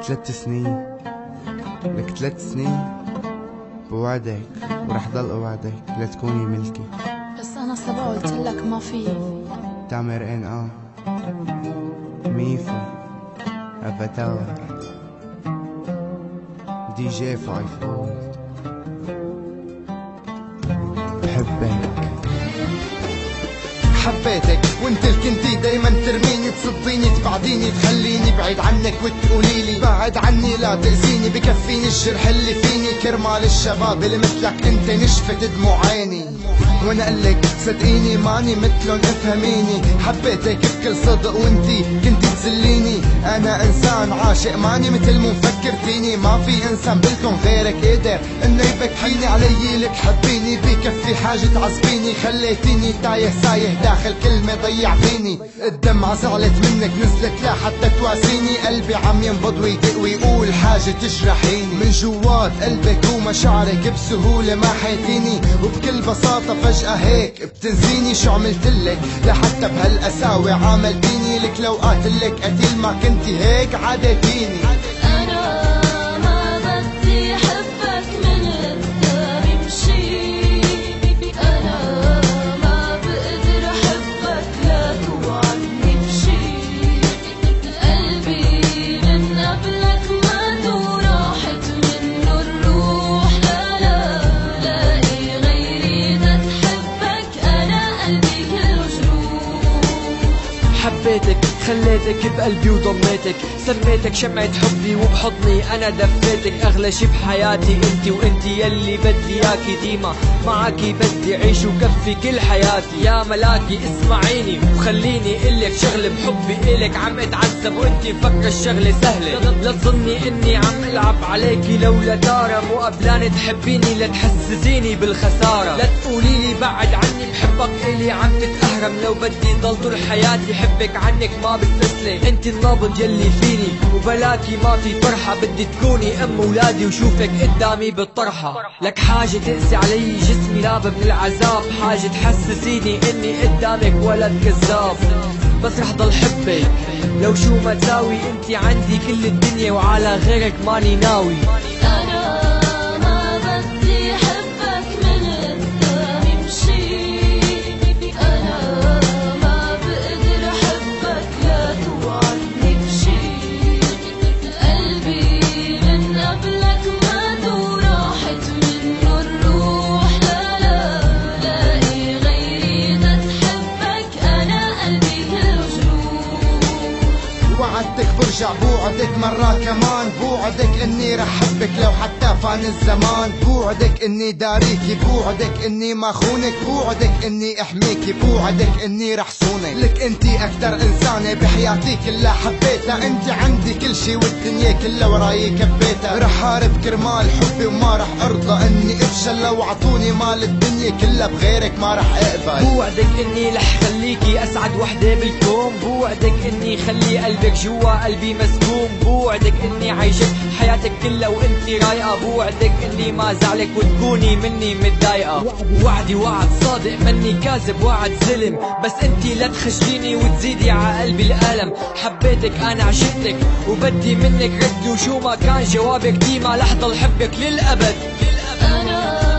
3 سنين، لك 3 سنين بوعدك ورح ضل اوعدك لتكوني ملكي. بس انا سبق قلتلك ما في تعمر ان ميفو افاتار دي جي 5 فولد. بحبك حبيتك وانت الكنتي دايما ترميني تصديني تبعديني تخليني بعيد عنك وتقوليلي بعد عني لا تأذيني. بكفيني الجرح اللي فيني كرمال الشباب اللي مثلك انت نشفت دموع عيني. وانا قلك صدقيني ماني مثلن افهميني. حبيتك بكل صدق وانتي كنتي تزليني. انا انسان عاشق ماني مثل مو مفكر فيني. ما في انسان بالكون غيرك قدر انه يبكيني علي لك حبيني. بكفي حاجة تعذبيني خليتيني تايه سايه داخل كلمة ضيعتيني. الدمعة زعلت منك نزلت لا حتى تواسيني. قلبي عم ينبض ويدق ويقول حاجة تجرحيني. من جوات قلبك ومشاعرك بسهولة ما حيتيني. وبكل بساطة فجأة هيك بتنسيني. شو عملتلك لحتى بهالقساوة عاملتيني؟ لك لو قاتلك قتيل ما كنتي هيك عادتيني. أنا ما بدي حبك من قدام يمشي. أنا ما بقدر حبك لا توعدني بشي. قلبي من قبلك مات وراحت منه الروح. لا لا لاقي غيري دا تحبك. أنا قلبي كله جروح. حبيتك خليتك بقلبي وضميتك. سميتك شمعة حبي وبحضني انا دفيتك. اغلى شي بحياتي انتي وانتي يلي بدي اياكي ديما معاكي بدي عيش وكفي كل حياتي. يا ملاكي اسمعيني وخليني قلك شغلة بحبي الك عم اتعذب وانتي مفكرة الشغلة سهلة. لا تظني اني عم العب عليكي لولا دارة مو قبلان تحبيني لتحسسيني بالخسارة. لا تقوليلي بعد عني بحبك الي عم تتأهرم. لو بدي ضل طول حياتي حبك عنك ما بتفصلي. انت النابض يلي فيني وبلاكي ما في فرحة. بدي تكوني ام ولادي وشوفك قدامي بالطرحة. لك حاجة تقسي علي جسمي لابا من العذاب. حاجة تحسسيني اني قدامك ولد كذاب. بس رح ضل حبك لو شو ما تساوي. انتي عندي كل الدنيا وعلى غيرك ماني ناوي. أنا ما بدي حبك من قدام يمشي. أنا ما بقدر حبك لا توعدني بشي. قلبي من قبلك مات وراحت منه الروح. لا لا لاقي غيري دا تحبك. أنا قلبي كله جروح. وعدتك برجع بوعدك مرة كمان. بوعدك اني رح حبك لو حتى فان الزمان. بوعدك اني داريكي. بوعدك اني ما خونك. بوعدك اني احميكي. بوعدك اني رح صونك. لك انتي اكتر انسانة بحياتي كلها حبيتها. انتي عندي كل شي والدنيا كلها وراي كبيتها. رح حارب كرمال حبي وما رح ارضى اني افشل. لو عطوني مال الدنيا كلها بغيرك ما رح اقبل. بوعدك اني رح خليكي اسعد وحدة بالكون. بوعدك اني خلي قلبك جوا قلبي مسكون. بوعدك اني عايشك حياتك كلها وانتي رايقة. بوعدك اني ما زعلك وتكوني مني متضايقة. وعدي وعد صادق مني كاذب وعد ظلم. بس انتي لا تخشيني وتزيدي ع قلبي الألم. حبيتك انا عشقتك وبدي منك رد. وشو ما كان جوابك ديما رح ضل حبك للأبد. أنا